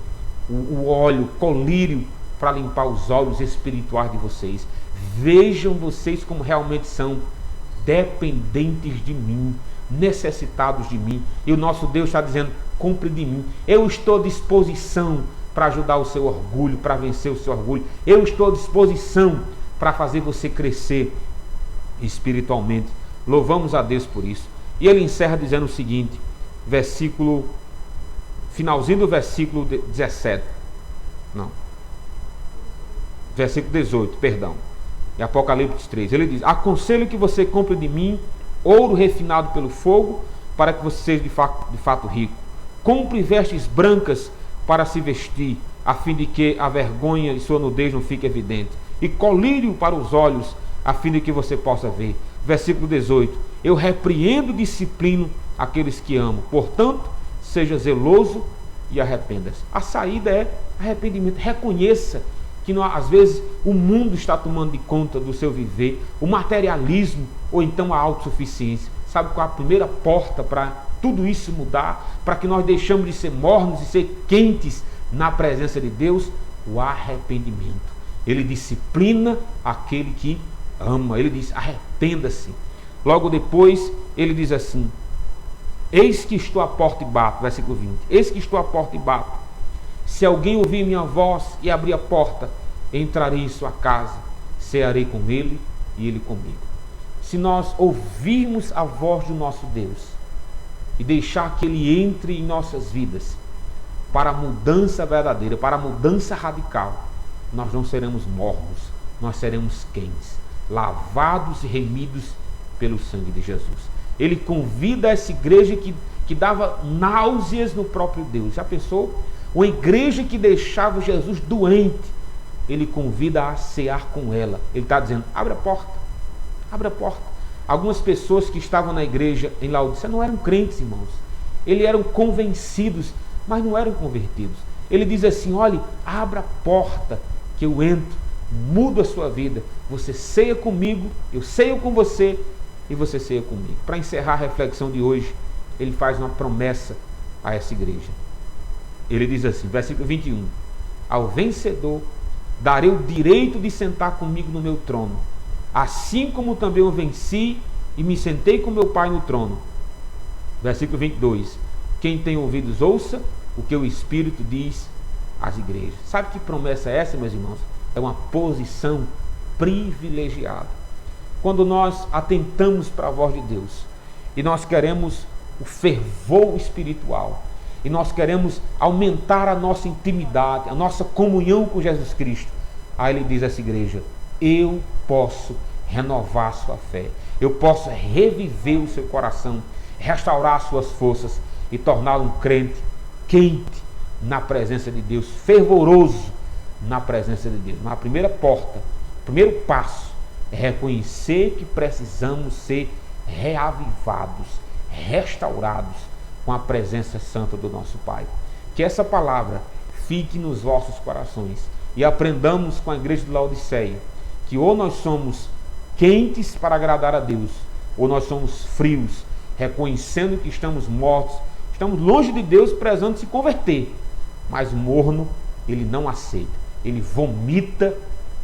o óleo, o colírio para limpar os olhos espirituais de vocês. Vejam vocês como realmente são, dependentes de mim, necessitados de mim. E o nosso Deus está dizendo: compre de mim. Eu estou à disposição para ajudar o seu orgulho, para vencer o seu orgulho. Eu estou à disposição para fazer você crescer espiritualmente. Louvamos a Deus por isso. E ele encerra dizendo o seguinte, finalzinho do versículo 17. Não. Versículo 18, perdão. Em Apocalipse 3. Ele diz: aconselho que você compre de mim ouro refinado pelo fogo, para que você seja de fato rico. Compre vestes brancas para se vestir, a fim de que a vergonha e sua nudez não fique evidente. E colírio para os olhos, a fim de que você possa ver. Versículo 18. Eu repreendo e disciplino aqueles que amo. Portanto, seja zeloso e arrependa-se. A saída é arrependimento. Reconheça que às vezes o mundo está tomando de conta do seu viver, o materialismo ou então a autossuficiência. Sabe qual é a primeira porta para tudo isso mudar? Para que nós deixamos de ser mornos e ser quentes na presença de Deus? O arrependimento. Ele disciplina aquele que ama. Ele diz: arrependa-se. Logo depois ele diz assim: eis que estou à porta e bato. Versículo 20. Eis que estou à porta e bato. Se alguém ouvir minha voz e abrir a porta, entrarei em sua casa, cearei com ele e ele comigo. Se nós ouvirmos a voz do nosso Deus e deixar que Ele entre em nossas vidas para a mudança verdadeira, para a mudança radical, nós não seremos mornos, nós seremos quentes, lavados e remidos pelo sangue de Jesus. Ele convida essa igreja que dava náuseas no próprio Deus. Já pensou? Uma igreja que deixava Jesus doente, Ele convida a cear com ela. Ele está dizendo: abre a porta, abre a porta. Algumas pessoas que estavam na igreja em Laodiceia não eram crentes, irmãos. Eles eram convencidos, mas não eram convertidos. Ele diz assim: olhe, abra a porta que eu entro, mudo a sua vida. Você ceia comigo, eu ceio com você e você ceia comigo. Para encerrar a reflexão de hoje, ele faz uma promessa a essa igreja. Ele diz assim, versículo 21: ao vencedor darei o direito de sentar comigo no meu trono, assim como também eu venci e me sentei com meu Pai no trono. Versículo 22: quem tem ouvidos ouça o que o Espírito diz às igrejas. Sabe que promessa é essa, meus irmãos? É uma posição privilegiada. Quando nós atentamos para a voz de Deus e nós queremos o fervor espiritual, e nós queremos aumentar a nossa intimidade, a nossa comunhão com Jesus Cristo, aí ele diz a essa igreja: eu posso renovar a sua fé, eu posso reviver o seu coração, restaurar as suas forças e torná-lo um crente quente na presença de Deus, fervoroso na presença de Deus. Mas a primeira porta, o primeiro passo é reconhecer que precisamos ser reavivados, restaurados com a presença santa do nosso Pai. Que essa palavra fique nos vossos corações. E aprendamos com a igreja de Laodiceia, que ou nós somos quentes para agradar a Deus, ou nós somos frios, reconhecendo que estamos mortos, estamos longe de Deus, prezando se converter. Mas o morno, ele não aceita, ele vomita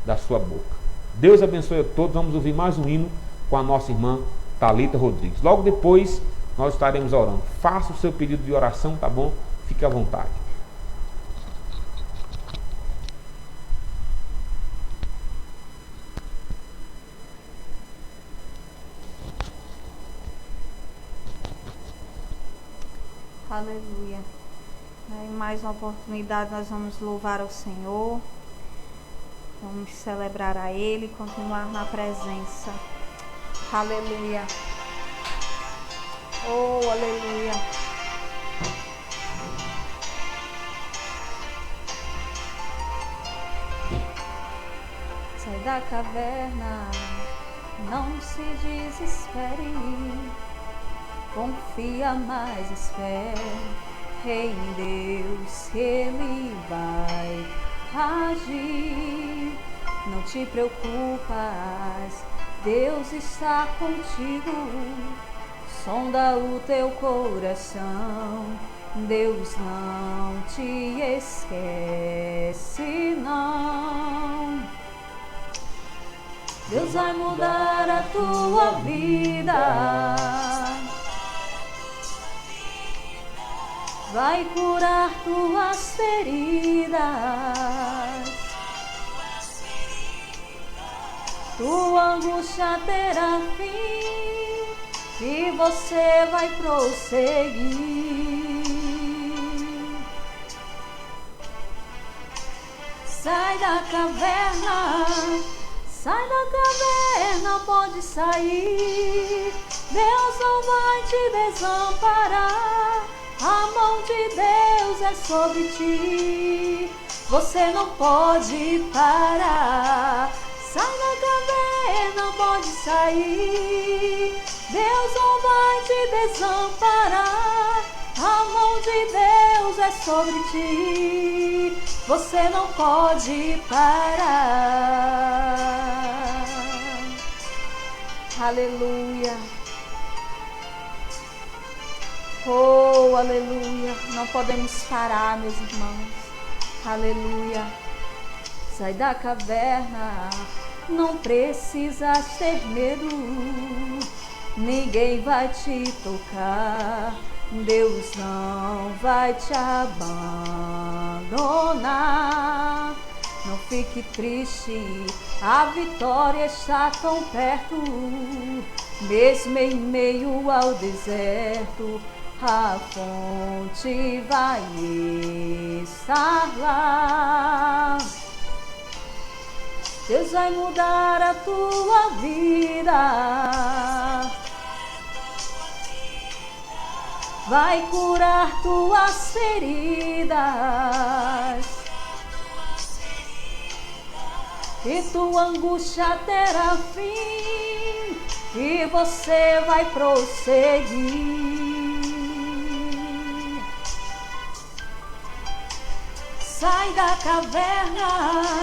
da sua boca. Deus abençoe a todos. Vamos ouvir mais um hino com a nossa irmã Thalita Rodrigues. Logo depois nós estaremos orando. Faça o seu pedido de oração, tá bom? Fique à vontade. Aleluia. Em mais uma oportunidade nós vamos louvar ao Senhor. Vamos celebrar a Ele e continuar na presença. Aleluia. Oh, aleluia. Sai da caverna, não se desespere. Confia, mas espere em Deus, Ele vai agir. Não te preocupas, Deus está contigo. Sonda o teu coração, Deus não te esquece, não. Deus vai mudar a tua vida, vai curar tuas feridas, tua angústia terá fim e você vai prosseguir. Sai da caverna, sai da caverna, pode sair. Deus não vai te desamparar, a mão de Deus é sobre ti. Você não pode parar. Sai da caverna, pode sair. Deus não vai te desamparar, a mão de Deus é sobre ti. Você não pode parar. Aleluia. Oh, aleluia. Não podemos parar, meus irmãos. Aleluia. Sai da caverna, não precisa ter medo. Ninguém vai te tocar. Deus não vai te abandonar. Não fique triste, a vitória está tão perto. Mesmo em meio ao deserto, a fonte vai estar lá. Deus vai mudar a tua vida, vai curar tuas feridas e tua angústia terá fim e você vai prosseguir. Sai da caverna,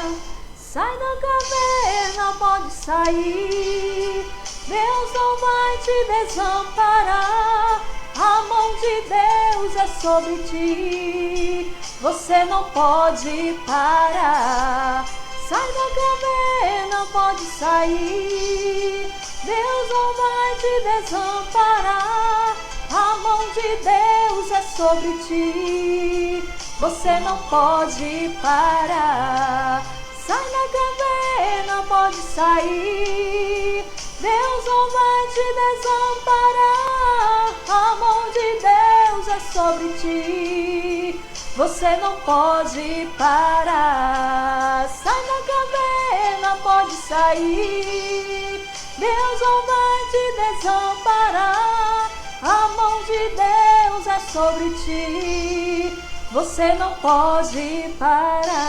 sai da caverna, pode sair. Deus não vai te desamparar, a mão de Deus é sobre ti. Você não pode parar. Sai da caverna, pode sair. Deus não vai te desamparar, a mão de Deus é sobre ti. Você não pode parar. Sai da caverna, pode sair. Deus não vai te desamparar, a mão de Deus é sobre ti. Você não pode parar. Sai da caverna, pode sair. Deus não vai te desamparar, a mão de Deus é sobre ti. Você não pode parar.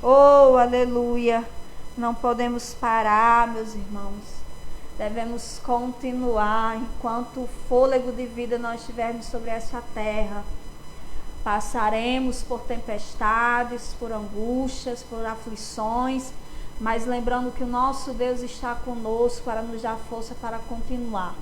Oh, aleluia. Não podemos parar, meus irmãos. Devemos continuar enquanto o fôlego de vida nós tivermos sobre essa terra. Passaremos por tempestades, por angústias, por aflições, mas lembrando que o nosso Deus está conosco para nos dar força para continuar.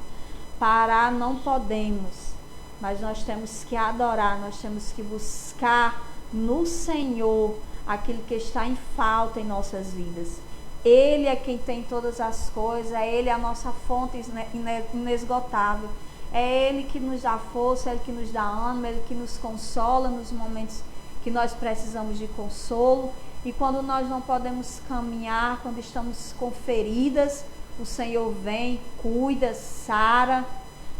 Parar não podemos, mas nós temos que adorar, nós temos que buscar no Senhor aquilo que está em falta em nossas vidas. Ele é quem tem todas as coisas, é Ele a nossa fonte inesgotável. É Ele que nos dá força, é Ele que nos dá ânimo, é Ele que nos consola nos momentos que nós precisamos de consolo. E quando nós não podemos caminhar, quando estamos com feridas, o Senhor vem, cuida, sara,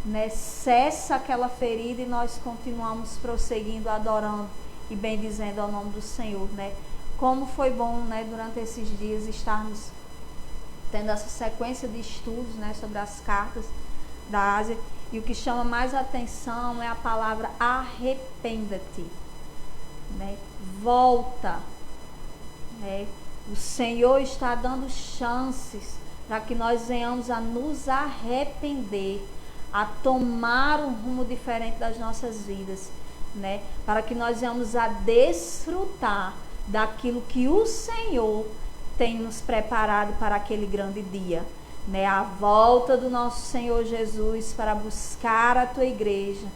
né? Cessa aquela ferida e nós continuamos prosseguindo, adorando e bendizendo ao nome do Senhor, né? Como foi bom, né, durante esses dias estarmos tendo essa sequência de estudos, né, sobre as cartas da Ásia. E o que chama mais atenção é a palavra arrependa-te, né? Volta, né? O Senhor está dando chances para que nós venhamos a nos arrepender, a tomar um rumo diferente das nossas vidas, né? Para que nós venhamos a desfrutar daquilo que o Senhor tem nos preparado para aquele grande dia, né? A volta do nosso Senhor Jesus para buscar a tua igreja,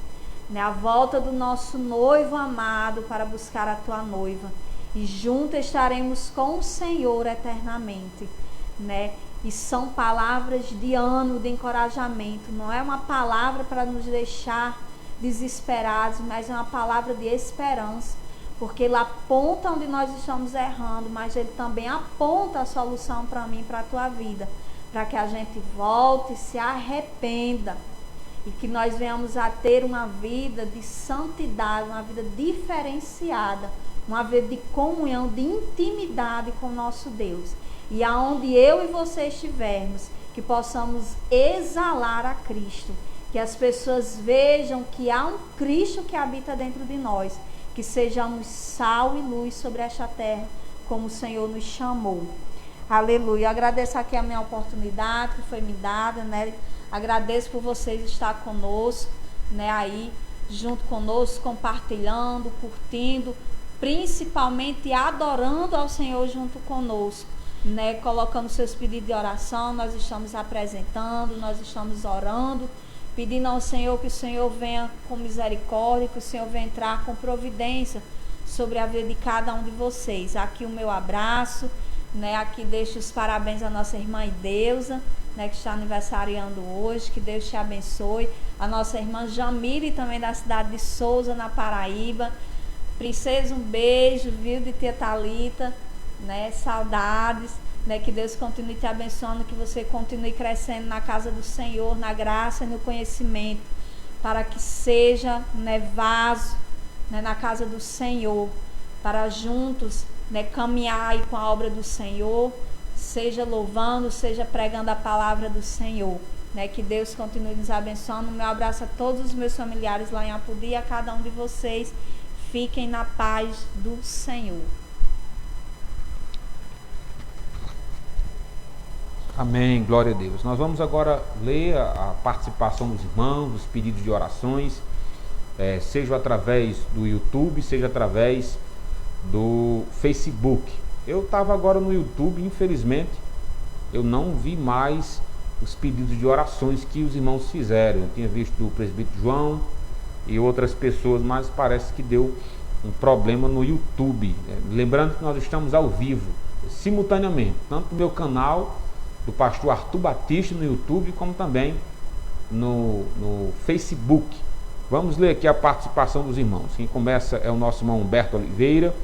né? A volta do nosso noivo amado para buscar a tua noiva, e juntos estaremos com o Senhor eternamente, né? E são palavras de ânimo, de encorajamento, não é uma palavra para nos deixar desesperados, mas é uma palavra de esperança, porque ele aponta onde nós estamos errando, mas ele também aponta a solução para mim, para a tua vida, para que a gente volte e se arrependa, e que nós venhamos a ter uma vida de santidade, uma vida diferenciada, uma vida de comunhão, de intimidade com o nosso Deus. E aonde eu e você estivermos, que possamos exalar a Cristo, que as pessoas vejam que há um Cristo que habita dentro de nós, que sejamos sal e luz sobre esta terra, como o Senhor nos chamou. Aleluia. Eu agradeço aqui a minha oportunidade que foi me dada, né? Agradeço por vocês estar conosco, né? Aí, junto conosco, compartilhando, curtindo, principalmente adorando ao Senhor junto conosco, né? Colocando seus pedidos de oração, nós estamos apresentando, nós estamos orando, pedindo ao Senhor que o Senhor venha com misericórdia, que o Senhor venha entrar com providência sobre a vida de cada um de vocês. Aqui o meu abraço, né? Aqui deixo os parabéns à nossa irmã Ideusa, né, que está aniversariando hoje, que Deus te abençoe. A nossa irmã Jamile, também da cidade de Souza, na Paraíba. Princesa, um beijo, viu, de tia Thalita, né? Saudades, né? Que Deus continue te abençoando, que você continue crescendo na casa do Senhor, na graça e no conhecimento, para que seja, né, vaso, né, na casa do Senhor, para juntos, né, caminhar aí com a obra do Senhor, seja louvando, seja pregando a palavra do Senhor, né? Que Deus continue nos abençoando. Meu abraço a todos os meus familiares lá em Apodi, a cada um de vocês. Fiquem na paz do Senhor. Amém, glória a Deus. Nós vamos agora ler a participação dos irmãos, os pedidos de orações, seja através do YouTube, seja através do Facebook. Eu estava agora no YouTube, infelizmente, eu não vi mais os pedidos de orações que os irmãos fizeram. Eu tinha visto do presbítero João e outras pessoas, mas parece que deu um problema no YouTube. Lembrando que nós estamos ao vivo, simultaneamente, tanto no meu canal do pastor Arthur Batista no YouTube, como também no Facebook. Vamos ler aqui a participação dos irmãos. Quem começa é o nosso irmão Humberto Oliveira.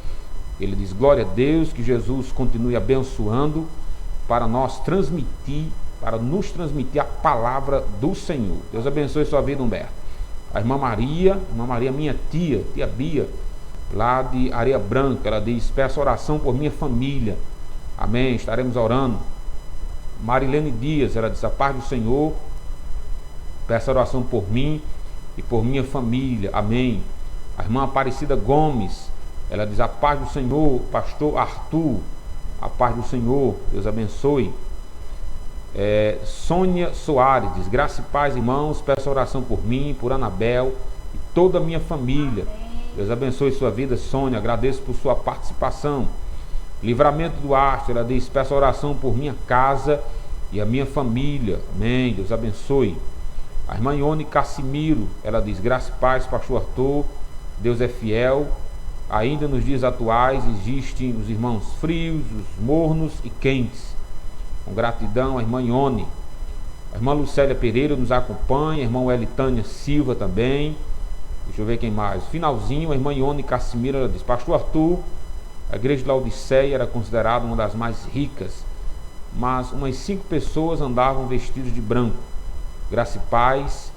Ele diz: glória a Deus, que Jesus continue abençoando para nos transmitir a palavra do Senhor. Deus abençoe sua vida, Humberto. A irmã Maria, minha tia Bia, lá de Areia Branca, ela diz: peço oração por minha família. Amém, estaremos orando. Marilene Dias, ela diz: a paz do Senhor, peço oração por mim e por minha família. Amém. A irmã Aparecida Gomes, ela diz: a paz do Senhor, pastor Arthur, a paz do Senhor, Deus abençoe. Sônia Soares diz: graça e paz, irmãos, peço oração por mim, por Anabel e toda a minha família. Amém. Deus abençoe sua vida, Sônia. Agradeço por sua participação. Livramento do Astro, ela diz: peço oração por minha casa e a minha família. Amém. Deus abençoe. A irmã Ione Cassimiro, ela diz: graça e paz, pastor Arthur. Deus é fiel. Ainda nos dias atuais existem os irmãos frios, os mornos e quentes. Com gratidão, a irmã Ione. A irmã Lucélia Pereira nos acompanha. A irmã Elitânia Silva também. Deixa eu ver quem mais. Finalzinho, a irmã Ione Cassimiro, ela diz: pastor Arthur, a igreja de Laodiceia era considerada uma das mais ricas, mas umas 5 pessoas andavam vestidas de branco. Graça e paz.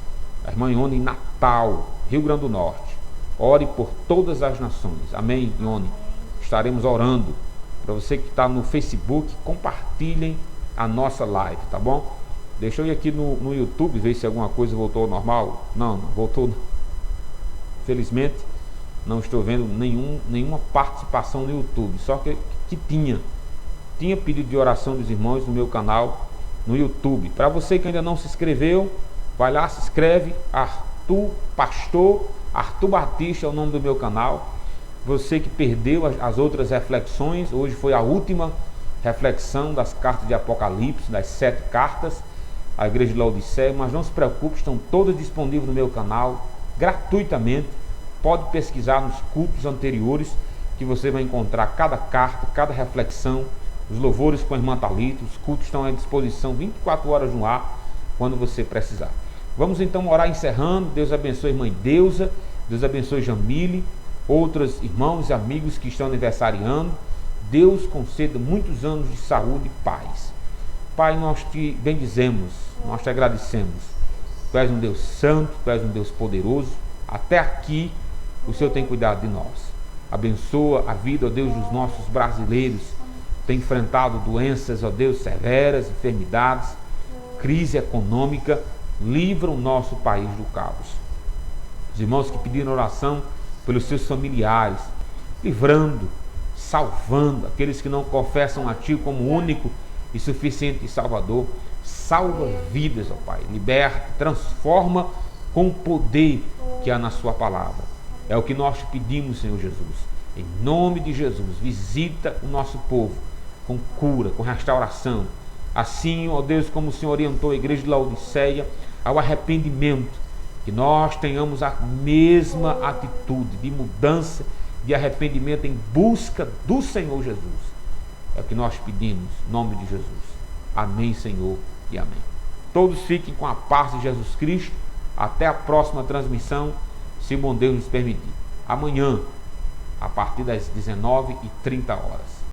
A irmã Ione em Natal, Rio Grande do Norte. Ore por todas as nações. Amém, Ione? Estaremos orando. Para você que está no Facebook, compartilhem a nossa live, tá bom? Deixa eu ir aqui no YouTube, ver se alguma coisa voltou ao normal. Não voltou. Felizmente, não estou vendo nenhuma participação no YouTube. Só que tinha pedido de oração dos irmãos no meu canal no YouTube. Para você que ainda não se inscreveu, vai lá, se inscreve. Pastor Arthur Batista é o nome do meu canal. Você que perdeu as outras reflexões, hoje foi a última reflexão das cartas de Apocalipse, das 7 cartas à igreja de Laodiceia, mas não se preocupe, estão todas disponíveis no meu canal, gratuitamente. Pode pesquisar nos cultos anteriores, que você vai encontrar cada carta, cada reflexão, os louvores com a irmã Thalita. Os cultos estão à disposição 24 horas no ar, quando você precisar. Vamos então orar encerrando. Deus abençoe a irmã Deusa, Deus abençoe Jamile, outros irmãos e amigos que estão aniversariando. Deus conceda muitos anos de saúde e paz. Pai, nós te bendizemos, nós te agradecemos. Tu és um Deus santo, tu és um Deus poderoso. Até aqui o Senhor tem cuidado de nós. Abençoa a vida, ó Deus, dos nossos brasileiros que têm enfrentado doenças, ó Deus, severas, enfermidades, crise econômica. Livra o nosso país do caos. Os irmãos que pediram oração pelos seus familiares, livrando, salvando aqueles que não confessam a Ti como único e suficiente Salvador. Salva vidas, ó Pai. Liberta, transforma com o poder que há na Sua palavra. É o que nós te pedimos, Senhor Jesus. Em nome de Jesus, visita o nosso povo com cura, com restauração. Assim, ó Deus, como o Senhor orientou a igreja de Laodiceia ao arrependimento, que nós tenhamos a mesma atitude de mudança, de arrependimento em busca do Senhor Jesus. É o que nós pedimos, em nome de Jesus. Amém, Senhor, e amém. Todos fiquem com a paz de Jesus Cristo. Até a próxima transmissão, se o bom Deus nos permitir. Amanhã, a partir das 19h30.